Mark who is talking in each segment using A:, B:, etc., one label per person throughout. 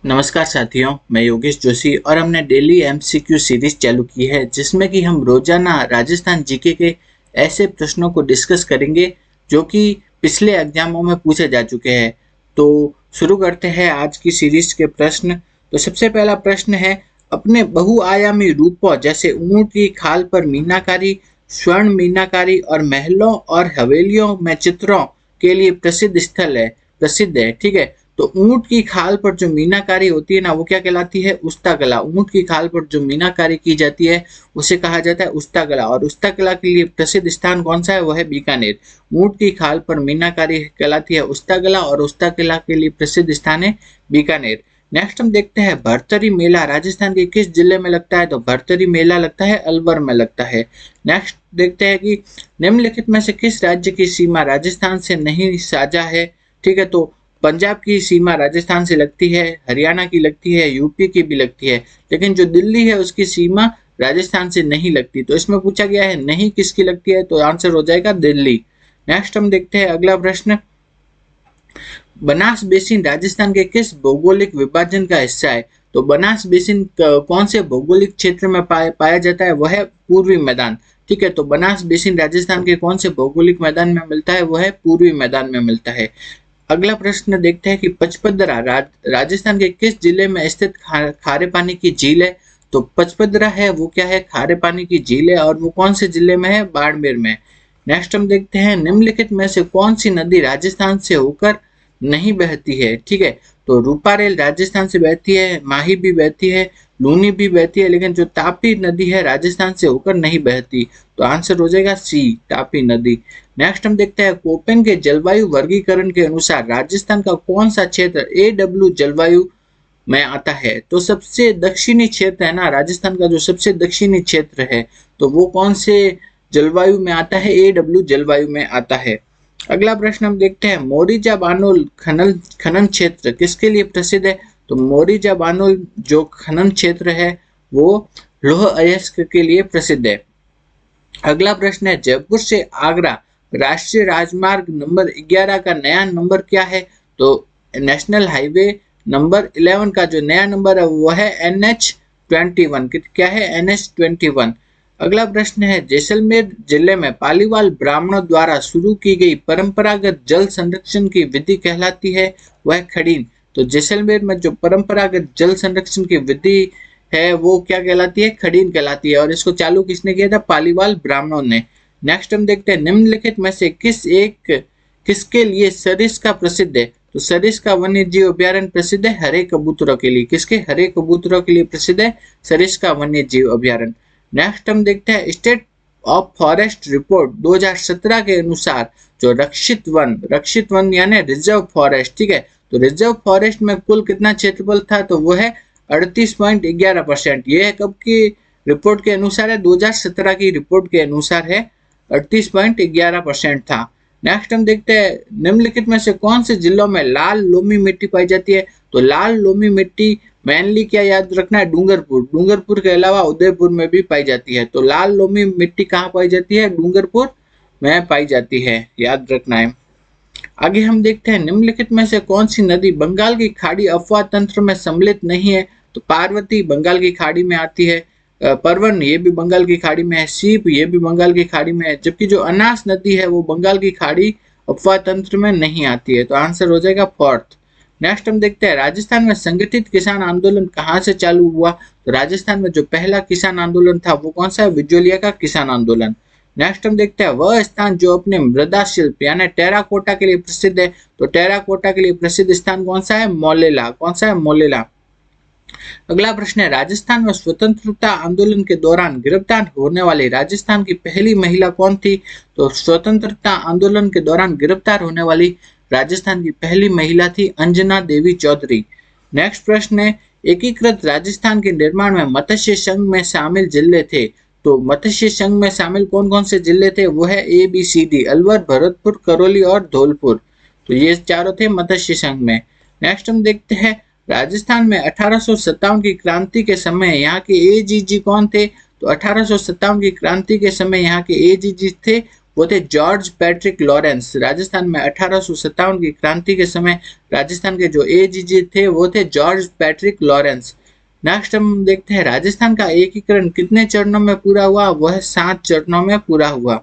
A: नमस्कार साथियों, मैं योगेश जोशी और हमने डेली एमसीक्यू सीरीज चालू की है जिसमें कि हम रोजाना राजस्थान जीके के ऐसे प्रश्नों को डिस्कस करेंगे जो कि पिछले एग्जामों में पूछे जा चुके हैं। तो शुरू करते हैं आज की सीरीज के प्रश्न। तो सबसे पहला प्रश्न है, अपने बहुआयामी रूपों जैसे ऊंट की खाल पर मीनाकारी, स्वर्ण मीनाकारी और महलों और हवेलियों में चित्रों के लिए प्रसिद्ध है। ठीक है। तो ऊंट की खाल पर जो मीनाकारी होती है ना, वो क्या कहलाती है? उस्ता कला। ऊंट की खाल पर जो मीनाकारी की जाती है उसे कहा जाता है उस्ता कला। और उस्ता कला के लिए प्रसिद्ध स्थान कौन सा है? वो है बीकानेर। ऊंट की खाल पर मीनाकारी कहलाती है उस्ता कला और उस्ता कला के लिए प्रसिद्ध स्थान है बीकानेर। नेक्स्ट हम देखते हैं, भरतरी मेला राजस्थान के किस जिले में लगता है? तो भरतरी मेला लगता है अलवर में लगता है। नेक्स्ट देखते हैं कि निम्नलिखित में से किस राज्य की सीमा राजस्थान से नहीं साझा है? ठीक है। तो पंजाब की सीमा राजस्थान से लगती है, हरियाणा की लगती है, यूपी की भी लगती है, लेकिन जो दिल्ली है उसकी सीमा राजस्थान से नहीं लगती। तो इसमें पूछा गया है नहीं किसकी लगती है, तो आंसर हो जाएगा दिल्ली। नेक्स्ट हम देखते हैं अगला प्रश्न, बनास बेसिन राजस्थान के किस भौगोलिक विभाजन का हिस्सा है? तो बनास बेसिन कौन से भौगोलिक क्षेत्र में पाया जाता है? वह है पूर्वी मैदान। ठीक है। तो बनास बेसिन राजस्थान के कौन से भौगोलिक मैदान में मिलता है? वह है पूर्वी मैदान में मिलता है। अगला प्रश्न देखते हैं कि पचपदरा राजस्थान के किस जिले में स्थित खारे पानी की झील है? तो पचपदरा है वो क्या है? खारे पानी की झील है। और वो कौन से जिले में है? बाड़मेर में। नेक्स्ट हम देखते हैं, निम्नलिखित में से कौन सी नदी राजस्थान से होकर नहीं बहती है? ठीक है। तो रूपारेल राजस्थान से बहती है, माही भी बहती है, लूनी भी बहती है, लेकिन जो तापी नदी है राजस्थान से होकर नहीं बहती। तो आंसर हो जाएगा सी, तापी नदी। नेक्स्ट हम देखते हैं, कोपेन के जलवायु वर्गीकरण के अनुसार राजस्थान का कौन सा क्षेत्र AW जलवायु में आता है? तो सबसे दक्षिणी क्षेत्र है ना, राजस्थान का जो सबसे दक्षिणी क्षेत्र है, तो वो कौन से जलवायु में आता है? AW जलवायु में आता है। अगला प्रश्न हम देखते हैं, मोरिजा बानोल खनन क्षेत्र किसके लिए प्रसिद्ध है? तो मोरिजा बानोल जो खनन क्षेत्र है वो लौह अयस्क के लिए प्रसिद्ध है। अगला प्रश्न है, जयपुर से आगरा राष्ट्रीय राजमार्ग नंबर 11 का नया नंबर क्या है? तो नेशनल हाईवे नंबर 11 का जो नया नंबर है वो है NH21। क्या है? NH21। अगला प्रश्न है, जैसलमेर जिले में पालीवाल ब्राह्मणों द्वारा शुरू की गई परंपरागत जल संरक्षण की विधि कहलाती है वह खड़ीन। तो जैसलमेर में जो परंपरागत जल संरक्षण की विधि है वो क्या कहलाती है? खड़ीन कहलाती है। और इसको चालू किसने किया था? पालीवाल ब्राह्मणों ने। नेक्स्ट हम देखते हैं, निम्नलिखित में से किसके लिए सरिस्का प्रसिद्ध है? तो सरिस्का वन्य जीव अभ्यारण्य प्रसिद्ध है हरे कबूतरों के लिए। किसके? हरे कबूतरों के लिए प्रसिद्ध है सरिस्का वन्य जीव अभ्यारण्य। नेक्स्ट हम देखते हैं, स्टेट ऑफ फॉरेस्ट रिपोर्ट 2017 के अनुसार जो रक्षित वन यानी रिजर्व फॉरेस्ट, ठीक है, तो रिजर्व फॉरेस्ट में कुल कितना क्षेत्रफल था? तो वो है 38.11%। ये कब की रिपोर्ट के अनुसार है? 2017 की रिपोर्ट के अनुसार है, 38.11% था। नेक्स्ट हम देखते हैं, निम्नलिखित में से कौन से जिलों में लाल लोमी मिट्टी पाई जाती है? तो लाल लोमी मिट्टी मेनली क्या याद रखना है? डूंगरपुर के अलावा उदयपुर में भी पाई जाती है। तो लाल लोमी मिट्टी कहाँ पाई जाती है? डूंगरपुर में पाई जाती है, याद रखना है। आगे हम देखते हैं, निम्नलिखित में से कौन सी नदी बंगाल की खाड़ी अफवाह तंत्र में सम्मिलित नहीं है? तो पार्वती बंगाल की खाड़ी में आती है, परवन ये भी बंगाल की खाड़ी में है, सीप ये भी बंगाल की खाड़ी में है, जबकि जो अनास नदी है वो बंगाल की खाड़ी अफवाह तंत्र में नहीं आती है। तो आंसर हो जाएगा फोर्थ। नेक्स्ट हम देखते हैं, राजस्थान में संगठित किसान आंदोलन कहाँ से चालू हुआ? तो राजस्थान में जो पहला किसान आंदोलन था वो कौन सा है? विजोलिया का किसान आंदोलन। नेक्स्ट हम देखते हैं, वह स्थान जो अपने मृदा शिल्प यानी टेराकोटा के लिए प्रसिद्ध है। तो टेराकोटा के लिए प्रसिद्ध स्थान कौन सा है? मोलेला। कौन सा है? मोलेला। अगला प्रश्न है, राजस्थान में स्वतंत्रता आंदोलन के दौरान गिरफ्तार होने वाली राजस्थान की पहली महिला कौन थी? तो स्वतंत्रता आंदोलन के दौरान गिरफ्तार होने वाली राजस्थान की पहली महिला थी अंजना देवी चौधरी। नेक्स्ट प्रश्न है, एकीकृत राजस्थान के निर्माण में मत्स्य संघ में शामिल जिले थे। तो मत्स्य संघ में शामिल कौन कौन से जिले थे? वो है ABCD, अलवर, भरतपुर, करौली और धौलपुर। तो ये चारों थे मत्स्य संघ में। नेक्स्ट हम देखते हैं, राजस्थान में 1857 की क्रांति के समय यहाँ के AGG कौन थे? तो 1857 की क्रांति के समय यहाँ के AGG थे वो थे जॉर्ज पैट्रिक लॉरेंस। राजस्थान में 1857 की क्रांति के समय राजस्थान के जो एजीजी थे वो थे जॉर्ज पैट्रिक लॉरेंस। नेक्स्ट हम देखते हैं राजस्थान का एकीकरण कितने चरणों में पूरा हुआ, वह 7 चरणों में पूरा हुआ।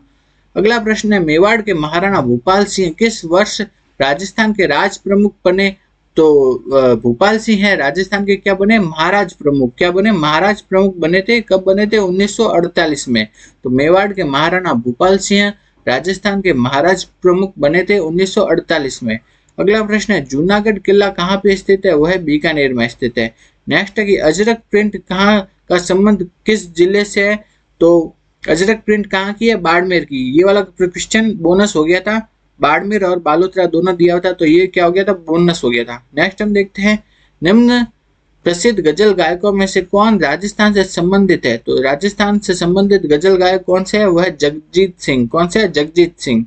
A: अगला प्रश्न है मेवाड़ के महाराणा भूपाल सिंह किस वर्ष राजस्थान के राज प्रमुख बने। तो भूपाल सिंह है राजस्थान के क्या बने, महाराज प्रमुख। क्या बने, महाराज प्रमुख बने थे। कब बने थे, 1948 में। तो मेवाड़ के महाराणा भूपाल सिंह राजस्थान के महाराज प्रमुख बने थे 1948 में। अगला प्रश्न है जूनागढ़ किला कहाँ पे स्थित है, वह बीकानेर में स्थित है। नेक्स्ट है कि अजरक प्रिंट कहाँ का संबंध किस जिले से है। तो अजरक प्रिंट कहाँ की है, बाड़मेर की। ये वाला क्वेश्चन बोनस हो गया था, बाड़मेर और बालोतरा दोनों दिया था, तो ये क्या हो गया था, बोनस हो गया था। नेक्स्ट हम देखते हैं निम्न प्रसिद्ध गजल गायकों में से कौन राजस्थान से संबंधित है। तो राजस्थान से संबंधित गजल गायक कौन से है, वह जगजीत सिंह। कौन से है, जगजीत सिंह।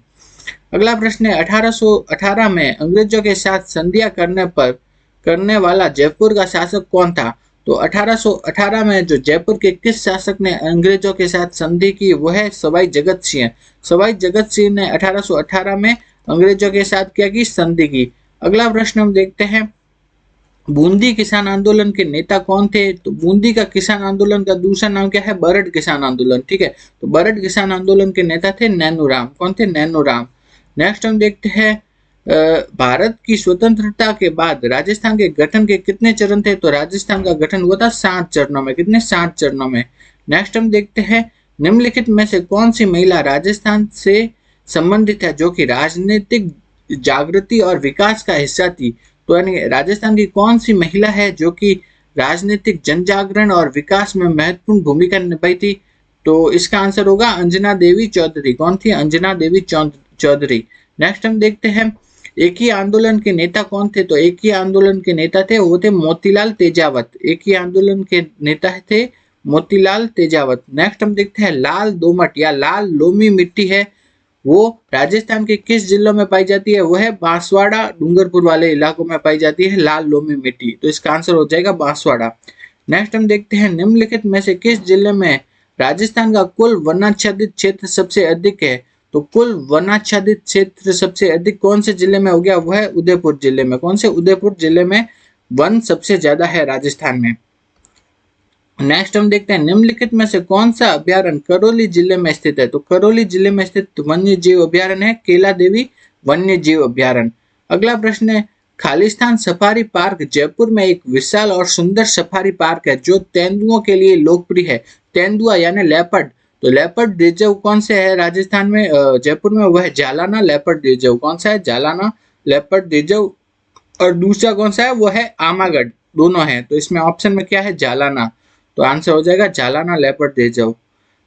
A: अगला प्रश्न है 1818 में अंग्रेजों के साथ संधियां करने वाला जयपुर का शासक कौन था। तो 1818 में जो जयपुर के किस शासक ने अंग्रेजों के साथ संधि की, वह है सवाई जगत सिंह। सवाई जगत सिंह ने 1818 में अंग्रेजों के साथ क्या की, संधि की। अगला प्रश्न हम देखते हैं बूंदी किसान आंदोलन के नेता कौन थे। तो बूंदी का किसान आंदोलन का दूसरा नाम क्या है, बरड किसान आंदोलन। ठीक है, तो बरड किसान आंदोलन के नेता थे नैनूराम। कौन थे, नैनूराम। नेक्स्ट हम देखते हैं भारत की स्वतंत्रता के बाद राजस्थान के गठन के कितने चरण थे। तो राजस्थान का गठन हुआ था 7 चरणों में। कितने, 7 चरणों में। नेक्स्ट हम देखते हैं निम्नलिखित में से कौन सी महिला राजस्थान से संबंधित है जो कि राजनीतिक जागृति और विकास का हिस्सा थी। तो यानी राजस्थान की कौन सी महिला है जो कि राजनीतिक जनजागरण और विकास में महत्वपूर्ण भूमिका निभाई थी। तो इसका आंसर होगा अंजना देवी चौधरी। कौन थी, अंजना देवी चौधरी। नेक्स्ट हम देखते हैं एक ही आंदोलन के नेता कौन थे। तो एक ही आंदोलन के नेता थे वो थे मोतीलाल तेजावत। एक ही आंदोलन के नेता थे मोतीलाल तेजावत। नेक्स्ट हम देखते हैं लाल दोमट या लाल लोमी मिट्टी है वो राजस्थान के किस जिलों में पाई जाती है, वह है बांसवाड़ा डूंगरपुर वाले इलाकों में पाई जाती है लाल लोमी मिट्टी। तो इसका आंसर हो जाएगा बांसवाड़ा। नेक्स्ट हम देखते हैं निम्नलिखित में से किस जिले में राजस्थान का कुल वनाच्छादित क्षेत्र सबसे अधिक है। तो कुल वनाच्छादित क्षेत्र सबसे अधिक कौन से जिले में हो गया, वह है उदयपुर जिले में। कौन से, उदयपुर जिले में वन सबसे ज्यादा है राजस्थान में। नेक्स्ट हम देखते हैं निम्नलिखित में से कौन सा अभ्यारण्य करौली जिले में स्थित है। तो करौली जिले में स्थित वन्य जीव अभ्यारण्य है केला देवी वन्य जीव अभ्यारण्य। अगला प्रश्न है खालिस्तान सफारी पार्क जयपुर में एक विशाल और सुंदर सफारी पार्क है जो तेंदुओं के लिए लोकप्रिय है। तेंदुआ यानी लेपर्ड। तो लेपर्ड रिजर्व कौन से है राजस्थान में, जयपुर में, वह है जालाना लेपर्ड रिजर्व। कौन सा है, जालाना लेपर्ड रिजर्व। और दूसरा कौन सा है, वो है आमागढ़। दोनों है, तो इसमें ऑप्शन में क्या है, जालाना। तो आंसर हो जाएगा जालाना लेपर्ड रिजर्व।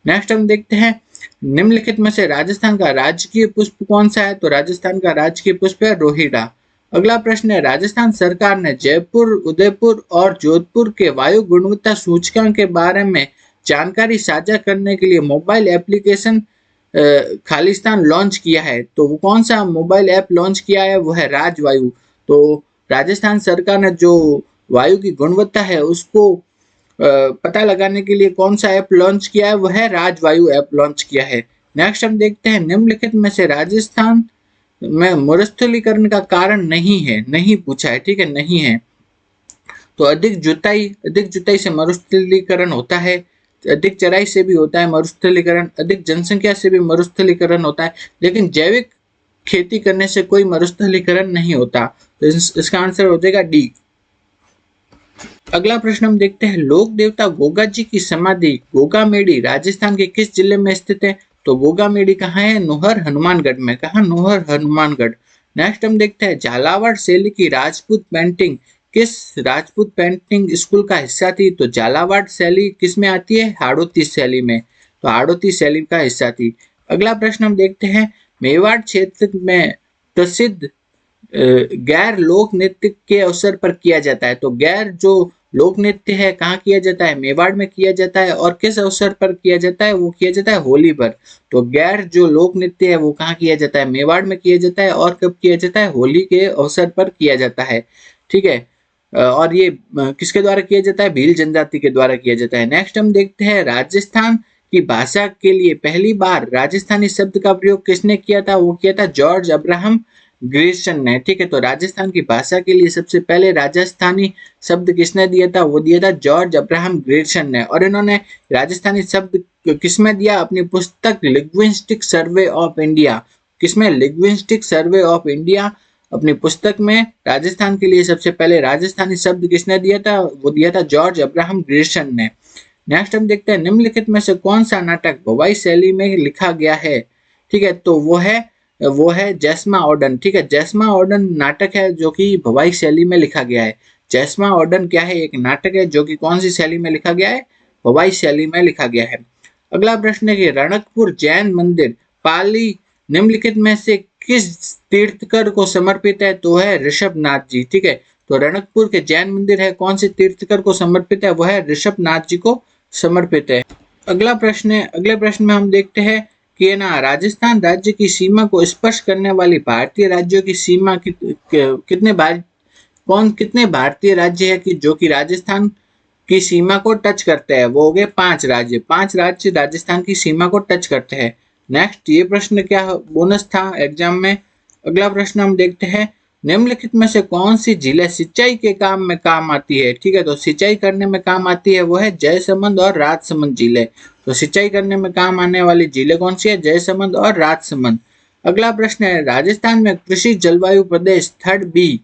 A: नेक्स्ट हम देखते हैं निम्नलिखित में से राजस्थान का राजकीय पुष्प कौन सा है। तो राजस्थान का राजकीय पुष्प है रोहिड़ा। अगला प्रश्न है राजस्थान सरकार ने जयपुर, उदयपुर और जोधपुर के वायु गुणवत्ता सूचकांक के बारे में जानकारी साझा करने के लिए मोबाइल एप्लीकेशन खालिस्तान लॉन्च किया है। तो वो कौन सा मोबाइल ऐप लॉन्च किया है, वो है राजवायु। तो राजस्थान सरकार ने जो वायु की गुणवत्ता है उसको पता लगाने के लिए कौन सा ऐप लॉन्च किया है, वह है राजवायु ऐप लॉन्च किया है। नेक्स्ट हम देखते हैं निम्नलिखित में से राजस्थान में मरुस्थलीकरण का कारण नहीं है, नहीं पूछा है। ठीक है, नहीं है। तो अधिक जुताई से मरुस्थलीकरण होता है, अधिक चराई से भी होता है मरुस्थलीकरण, अधिक जनसंख्या से भी मरुस्थलीकरण होता है, लेकिन जैविक खेती करने से कोई मरुस्थलीकरण नहीं होता। तो इसका आंसर हो जाएगा डी। अगला प्रश्न हम देखते हैं लोक देवता गोगा जी की समाधि गोगामेड़ी राजस्थान के किस जिले में स्थित है। तो गोगामेड़ी कहाँ है, नोहर हनुमानगढ़ में। कहाँ, नोहर हनुमानगढ़। नेक्स्ट हम देखते हैं झालावाड़ शैली की राजपूत पेंटिंग किस राजपूत पेंटिंग स्कूल का हिस्सा थी। तो झालावाड़ शैली किस में आती है, हाड़ौती शैली में। तो हाड़ौती शैली का हिस्सा थी। अगला प्रश्न हम देखते हैं मेवाड़ क्षेत्र में प्रसिद्ध गैर लोक नृत्य के अवसर पर किया जाता है। तो गैर जो लोक नृत्य है कहाँ किया जाता है, मेवाड़ में किया जाता है। और किस अवसर पर किया जाता है, वो किया जाता है होली पर। तो गैर जो लोक नृत्य है वो कहाँ किया जाता है, मेवाड़ में किया जाता है। और कब किया जाता है, होली के अवसर पर किया जाता है। ठीक है, और ये किसके द्वारा किया जाता है, भील जनजाति के द्वारा किया जाता है। नेक्स्ट हम देखते हैं राजस्थान की भाषा के लिए पहली बार राजस्थानी शब्द का प्रयोग किसने किया था? वो किया था जॉर्ज अब्राहम ग्रियर्सन ने। ठीक है, तो राजस्थान की भाषा के लिए सबसे पहले राजस्थानी शब्द किसने दिया था? वो दिया था जॉर्ज अब्राहम ग्रियर्सन ने। और इन्होंने राजस्थानी शब्द किसमें दिया? अपनी पुस्तक लिंग्विस्टिक सर्वे ऑफ इंडिया। किसमें? लिंग्विस्टिक सर्वे ऑफ इंडिया अपनी पुस्तक में राजस्थान के लिए सबसे पहले राजस्थानी शब्द किसने दिया था? वो दिया था जॉर्ज अब्राहम ग्रियर्सन ने। नेक्स्ट हम देखते हैं निम्नलिखित में से कौन सा नाटक भवाई शैली में लिखा गया है? ठीक है, तो वो है जैस्मा ऑर्डन। ठीक है, जैस्मा ऑर्डन नाटक है जो कि भवाई शैली में लिखा गया है। जैस्मा ऑर्डन क्या है? एक नाटक है जो कि कौन सी शैली में लिखा गया है? भवाई शैली में लिखा गया है। अगला प्रश्न है कि रणकपुर जैन मंदिर पाली निम्नलिखित में से किस तीर्थकर को समर्पित है? तो है ऋषभनाथ जी। ठीक है, तो रणकपुर के जैन मंदिर है कौन से तीर्थकर को समर्पित है? वह है ऋषभनाथ जी को समर्पित है। अगला प्रश्न है, अगले प्रश्न में हम देखते हैं कि ना राजस्थान राज्य की सीमा को स्पर्श करने वाली भारतीय राज्यों की सीमा कितने भारतीय राज्य है कि जो कि राजस्थान की सीमा को टच करते हैं? वो हो गए 5 राज्य। 5 राज्य राजस्थान की सीमा को टच करते हैं। नेक्स्ट, ये प्रश्न क्या बोनस था एग्जाम में। अगला प्रश्न हम देखते हैं निम्नलिखित में से कौन सी झीलें सिंचाई के काम में काम आती है? ठीक है, तो सिंचाई करने में काम आती है वो है जयसमंद और राजसमंद झीलें। तो सिंचाई करने में काम आने वाली झीलें कौन सी है? जयसमंद और राजसमंद। अगला प्रश्न है राजस्थान में कृषि जलवायु प्रदेश 3B,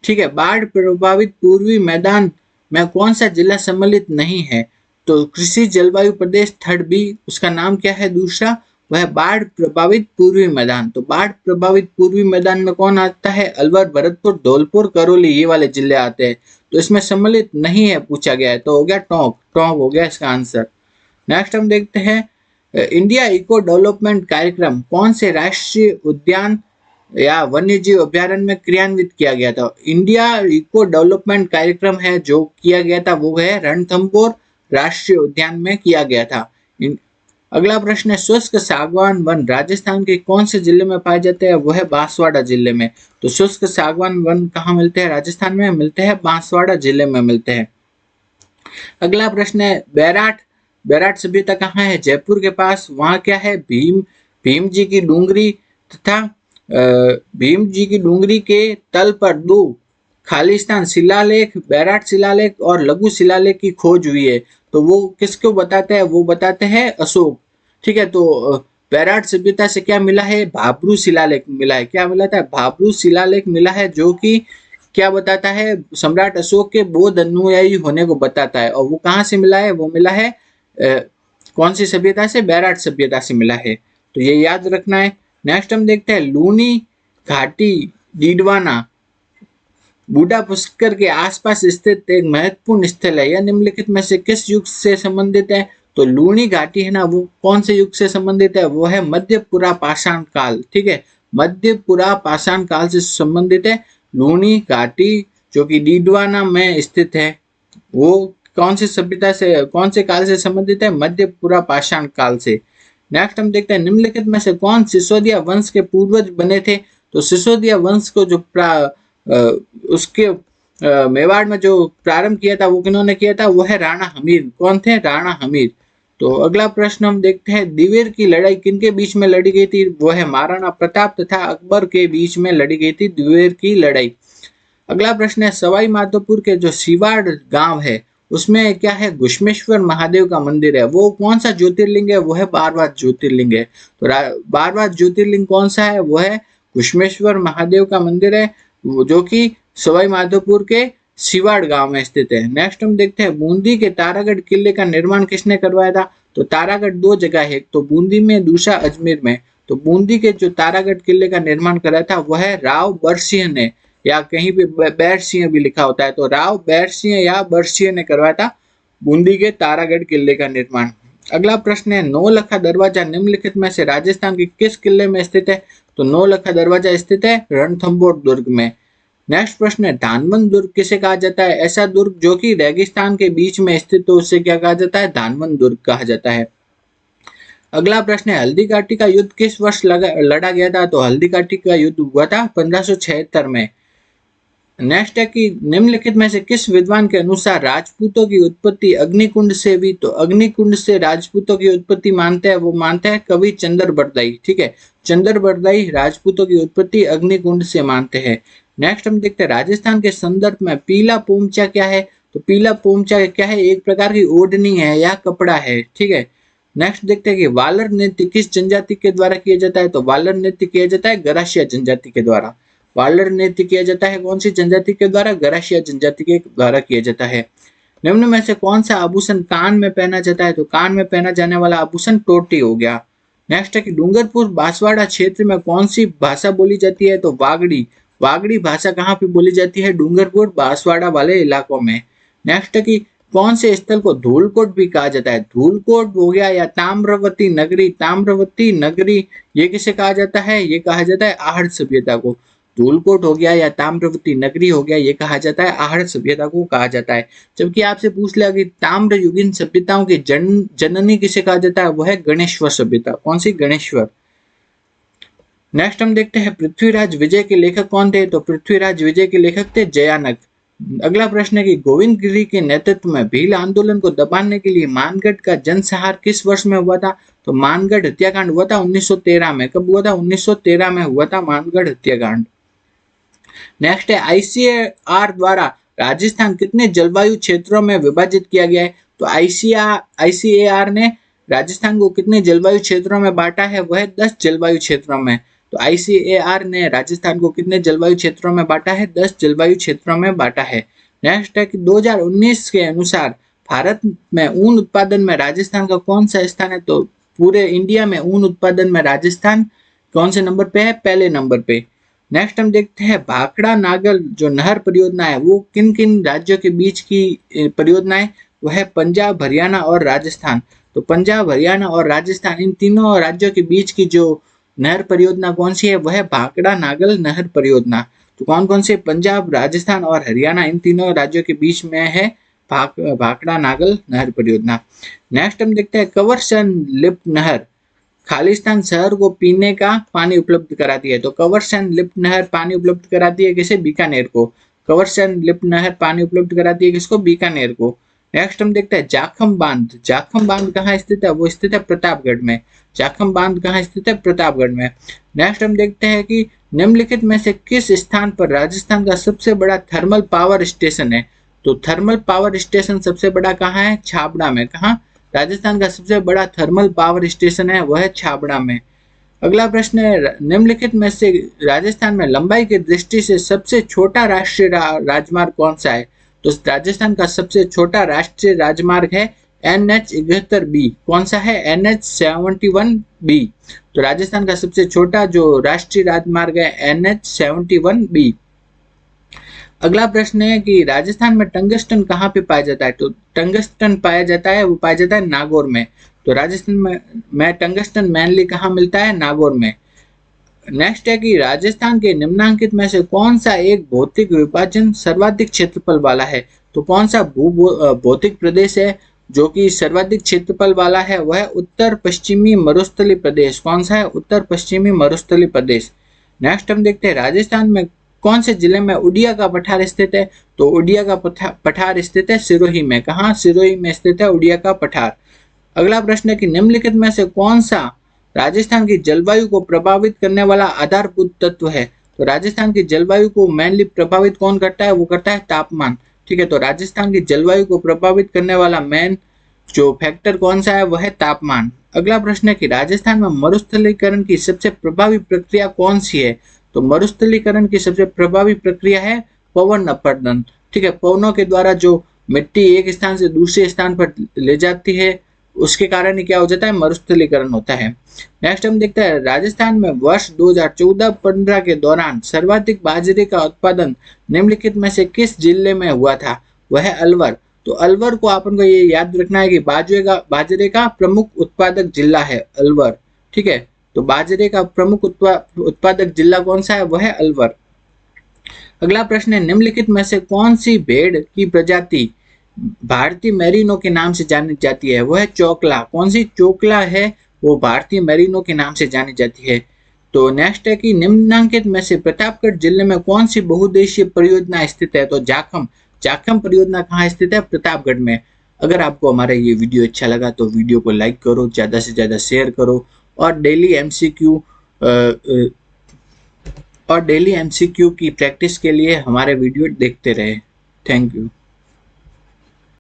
A: ठीक है, बाढ़ प्रभावित पूर्वी मैदान में कौन सा जिला सम्मिलित नहीं है? तो कृषि जलवायु प्रदेश 3B उसका नाम क्या है? दूसरा वह बाढ़ प्रभावित पूर्वी मैदान। तो बाढ़ प्रभावित पूर्वी मैदान में कौन आता है? अलवर, भरतपुर, धौलपुर, करौली, ये वाले जिले आते हैं। तो इसमें सम्मिलित नहीं है पूछा गया है, तो हो गया टोंक। टोंक हो गया इसका आंसर। नेक्स्ट हम देखते हैं इंडिया इको डेवलपमेंट कार्यक्रम कौन से राष्ट्रीय उद्यान या वन्य जीव अभ्यारण्य में क्रियान्वित किया गया था? इंडिया इको डेवलपमेंट कार्यक्रम है जो किया गया था वो है रणथंभौर राष्ट्रीय उद्यान में किया गया था। अगला प्रश्न है शुष्क सागवान वन राजस्थान के कौन से जिले में पाए जाते हैं? वो है बांसवाड़ा जिले में। तो शुष्क सागवान वन कहाँ मिलते हैं? राजस्थान में मिलते हैं, बांसवाड़ा जिले में मिलते हैं। अगला प्रश्न है बैराट सभ्यता कहाँ है? जयपुर के पास। वहाँ क्या है? भीम जी की डूंगरी तथा भीम जी की डूंगरी के तल पर 2 खालिस्तान शिलालेख, बैराट शिलालेख और लघु शिलालेख की खोज हुई है। तो वो किसको बताते हैं? वो बताते हैं अशोक। ठीक है, तो बैराट सभ्यता से क्या मिला है? भाब्रू शिलालेख मिला है। क्या मिला था? भाब्रू शिलालेख मिला है जो कि क्या बताता है? सम्राट अशोक के बौद्ध अनुयायी होने को बताता है। और वो कहाँ से मिला है? वो मिला है कौन सी सभ्यता से? बैराट सभ्यता से मिला है। तो ये याद रखना है। नेक्स्ट हम देखते हैं लूनी घाटी डीडवाना बूढ़ा पुष्कर के आसपास स्थित एक महत्वपूर्ण स्थल है। यह निम्नलिखित में से किस युग से संबंधित है? तो लूनी घाटी है ना, वो कौन से युग से संबंधित है? वो है मध्य पुरा पाषाण काल। ठीक है, मध्य पुरा पाषाण काल से संबंधित है लूनी घाटी जो कि डीडवाना में स्थित है। वो कौन सी सभ्यता से, कौन से काल से संबंधित है? मध्य पुरा पाषाण काल से। नेक्स्ट हम देखते हैं निम्नलिखित में से कौन सिसोदिया वंश के पूर्वज बने थे? तो सिसोदिया वंश को जो उसके मेवाड़ में जो प्रारंभ किया था वो किन्होंने किया था? वो है राणा हमीर। कौन थे? राणा हमीर। तो अगला प्रश्न हम देखते हैं दिवेर की लड़ाई किनके बीच में लड़ी गई थी? वो है महाराणा प्रताप तथा अकबर के बीच में लड़ी गई थी दिवेर की लड़ाई। अगला प्रश्न है सवाई माधोपुर के जो सिवाड़ गांव है उसमें क्या है? घुश्मेश्वर महादेव का मंदिर है। वो कौन सा ज्योतिर्लिंग है? वो है बारवात ज्योतिर्लिंग है। तो बारवात ज्योतिर्लिंग कौन सा है? वो है घुश्मेश्वर महादेव का मंदिर है जो कि सवाई माधोपुर के सिवाड़ गांव में स्थित है। नेक्स्ट हम देखते हैं बूंदी के तारागढ़ किले का निर्माण किसने करवाया था? तो तारागढ़ 2 जगह है, एक तो बूंदी में, दूसरा अजमेर में। तो बूंदी के जो तारागढ़ किले का निर्माण कराया था वह है राव बरसिंह ने, या कहीं पे बैरसिंह भी लिखा होता है। तो राव बैरसिंह या बरसिंह ने करवाया था बूंदी के तारागढ़ किले का निर्माण। अगला प्रश्न है नौलखा दरवाजा निम्नलिखित में से राजस्थान के किस किले में स्थित है? तो नौलखा दरवाजा स्थित है रणथंभौर दुर्ग में। नेक्स्ट प्रश्न है धानवंत दुर्ग किसे कहा जाता है? ऐसा दुर्ग जो कि रेगिस्तान के बीच में स्थित हो उसे क्या कहा जाता है? धानवंत दुर्ग कहा जाता है। अगला प्रश्न है हल्दी घाटी का युद्ध किस वर्ष लड़ा गया था? तो हल्दी घाटी का युद्ध हुआ था 1576 में। नेक्स्ट है कि निम्नलिखित में से किस विद्वान के अनुसार राजपूतों की उत्पत्ति अग्निकुंड से हुई? तो अग्निकुंड से राजपूतों की उत्पत्ति मानते हैं, वो मानते हैं कवि चंद्र बरदाई। ठीक है, चंद्र बरदाई राजपूतों की उत्पत्ति अग्निकुंड से मानते हैं। नेक्स्ट हम देखते हैं राजस्थान के संदर्भ में पीला पोमचा क्या है? तो पीला पोमचा क्या है? एक प्रकार की ओढ़नी है या कपड़ा है। ठीक है, नेक्स्ट देखते हैं कि वालर नृत्य किस जनजाति के द्वारा किया जाता है? तो वालर नृत्य किया जाता है गरासिया जनजाति के द्वारा। वालर नृत्य किया जाता है कौन सी जनजाति के द्वारा? गरासिया जनजाति के द्वारा किया जाता है। निम्न में से कौन सा आभूषण कान में पहना जाता है? तो कान में पहना जाने वाला आभूषण टोटी हो गया। नेक्स्ट है कि डूंगरपुर बांसवाड़ा क्षेत्र में कौन सी भाषा बोली जाती है? तो वागड़ी। वागड़ी भाषा कहाँ पे बोली जाती है? डूंगरपुर बांसवाड़ा वाले इलाकों में। नेक्स्ट है कि कौन से स्थल को धूलकोट भी कहा जाता है? धूलकोट हो गया या ताम्रवती नगरी। ताम्रवती नगरी ये किसे कहा जाता है? ये कहा जाता है आहड़ सभ्यता को। धूलकोट हो गया या ताम्रवती नगरी हो गया, ये कहा जाता है आहड़ सभ्यता को कहा जाता है। जबकि आपसे पूछ लिया कि ताम्र युगीन सभ्यताओं की जननी किसे कहा जाता है? वह है गणेश्वर सभ्यता। कौन सी? गणेश्वर। नेक्स्ट हम देखते हैं पृथ्वीराज विजय के लेखक कौन थे? तो पृथ्वीराज विजय के लेखक थे जयानक। अगला प्रश्न है कि गोविंद गिरी के नेतृत्व में भील आंदोलन को दबाने के लिए मानगढ़ का जनसंहार किस वर्ष में हुआ था? तो मानगढ़ हत्याकांड हुआ था 1913 में। कब हुआ था? 1913 में हुआ था मानगढ़ हत्याकांड। नेक्स्ट है आईसीएआर द्वारा राजस्थान कितने जलवायु क्षेत्रों में विभाजित किया गया है? तो आईसीएआर ने राजस्थान को कितने जलवायु क्षेत्रों में बांटा है? वह 10 जलवायु क्षेत्रों में। तो आईसीएआर ने राजस्थान को कितने जलवायु क्षेत्रों में बांटा है? 10 जलवायु क्षेत्रों में बांटा है। नेक्स्ट है कि 2019 के अनुसार भारत में ऊन उत्पादन में राजस्थान का कौन सा स्थान है? तो पूरे इंडिया में ऊन उत्पादन में राजस्थान कौन से नंबर पे है? पहले नंबर पे। नेक्स्ट हम देखते हैं भाखड़ा नागल जो नहर परियोजना है वो किन किन राज्यों के बीच की परियोजना है? वह है पंजाब, हरियाणा और राजस्थान। तो पंजाब, हरियाणा और राजस्थान इन तीनों राज्यों के बीच की जो नहर परियोजना कौन सी है? वह है भाखड़ा नागल नहर परियोजना। तो कौन कौन से? पंजाब, राजस्थान और हरियाणा इन तीनों राज्यों के बीच में है भाखड़ा नागल नहर परियोजना। नेक्स्ट हम देखते हैं कवरसन लिफ्ट नहर खालिस्तान शहर को पीने का पानी उपलब्ध कराती है। तो कवरसन लिफ्ट नहर पानी उपलब्ध कराती है किसे? बीकानेर को। कवरसन लिफ्ट नहर पानी उपलब्ध कराती है किसको? बीकानेर को। नेक्स्ट हम देखते हैं जाखम बांध। जाखम बांध कहाँ स्थित है? वो स्थित है प्रतापगढ़ में। जाखम बांध कहाँ स्थित है? प्रतापगढ़ में। नेक्स्ट हम देखते हैं कि निम्नलिखित में से किस स्थान पर राजस्थान का सबसे बड़ा थर्मल पावर स्टेशन है? तो थर्मल पावर स्टेशन सबसे बड़ा कहाँ है? छाबड़ा में। कहाँ? राजस्थान का सबसे बड़ा थर्मल पावर स्टेशन है वह छाबड़ा में। अगला प्रश्न है निम्नलिखित में से राजस्थान में लंबाई की दृष्टि से सबसे छोटा राष्ट्रीय राजमार्ग कौन सा है? तो राजस्थान का सबसे छोटा राष्ट्रीय राजमार्ग है NH71B। कौन सा है? NH71B। तो राजस्थान का सबसे छोटा जो राष्ट्रीय राजमार्ग है NH71B। अगला प्रश्न है कि राजस्थान में टंगस्टन कहाँ पे पाया जाता है? तो टंगस्टन पाया जाता है वो पाया जाता है नागौर में। तो राजस्थान में टंगस्टन मेनली कहाँ मिलता है? नागौर में। नेक्स्ट है कि राजस्थान के निम्नांकित में से कौन सा एक भौतिक विभाजन सर्वाधिक क्षेत्रफल वाला है? तो कौन सा भौतिक प्रदेश है जो कि सर्वाधिक क्षेत्रफल वाला है? वह उत्तर पश्चिमी मरुस्थलीय प्रदेश। कौन सा है? उत्तर पश्चिमी मरुस्थलीय प्रदेश। नेक्स्ट हम देखते हैं राजस्थान में कौन से जिले में उड़िया का पठार स्थित है? तो उड़िया का पठार स्थित है सिरोही में। कहाँ? सिरोही में स्थित है उड़िया का पठार। अगला प्रश्न है कि निम्नलिखित में से कौन सा राजस्थान की जलवायु को प्रभावित करने वाला आधारभूत तत्व है? तो राजस्थान की जलवायु को मेनली प्रभावित कौन करता है? वो करता है तापमान। ठीक है, तो राजस्थान की जलवायु को प्रभावित करने वाला मेन जो फैक्टर कौन सा है? वह है तापमान। अगला प्रश्न है कि राजस्थान में मरुस्थलीकरण की सबसे प्रभावी प्रक्रिया कौन सी है? तो मरुस्थलीकरण की सबसे प्रभावी प्रक्रिया है पवन अपरदन। ठीक है, पवनों के द्वारा जो मिट्टी एक स्थान से दूसरे स्थान पर ले जाती है उसके कारण ही क्या हो जाता है? मरुस्थलीकरण होता है। नेक्स्ट हम देखते हैं राजस्थान में वर्ष 2014-15 के दौरान सर्वाधिक बाजरे का उत्पादन निम्नलिखित में से किस जिले में हुआ था? वह है अलवर। तो अलवर को अपन को ये याद रखना है कि बाजरे का प्रमुख उत्पादक जिला है अलवर। ठीक है, तो बाजरे का प्रमुख उत्पादक जिला कौन सा है? वह है अलवर। अगला प्रश्न है निम्नलिखित में से कौन सी भेड़ की प्रजाति भारतीय मेरिनो के नाम से जानी जाती है? वह है चोकला। कौन सी? चोकला है वो भारतीय मेरिनो के नाम से जानी जाती है। तो नेक्स्ट है कि निम्नलिखित में से प्रतापगढ़ जिले में कौन सी बहुउद्देशीय परियोजना स्थित है? तो जाखम परियोजना कहाँ स्थित है? प्रतापगढ़ में। अगर आपको हमारा ये वीडियो अच्छा लगा तो वीडियो को लाइक करो, ज़्यादा से ज़्यादा शेयर करो और डेली एमसीक्यू की प्रैक्टिस के लिए हमारे वीडियो देखते रहे। Thank you.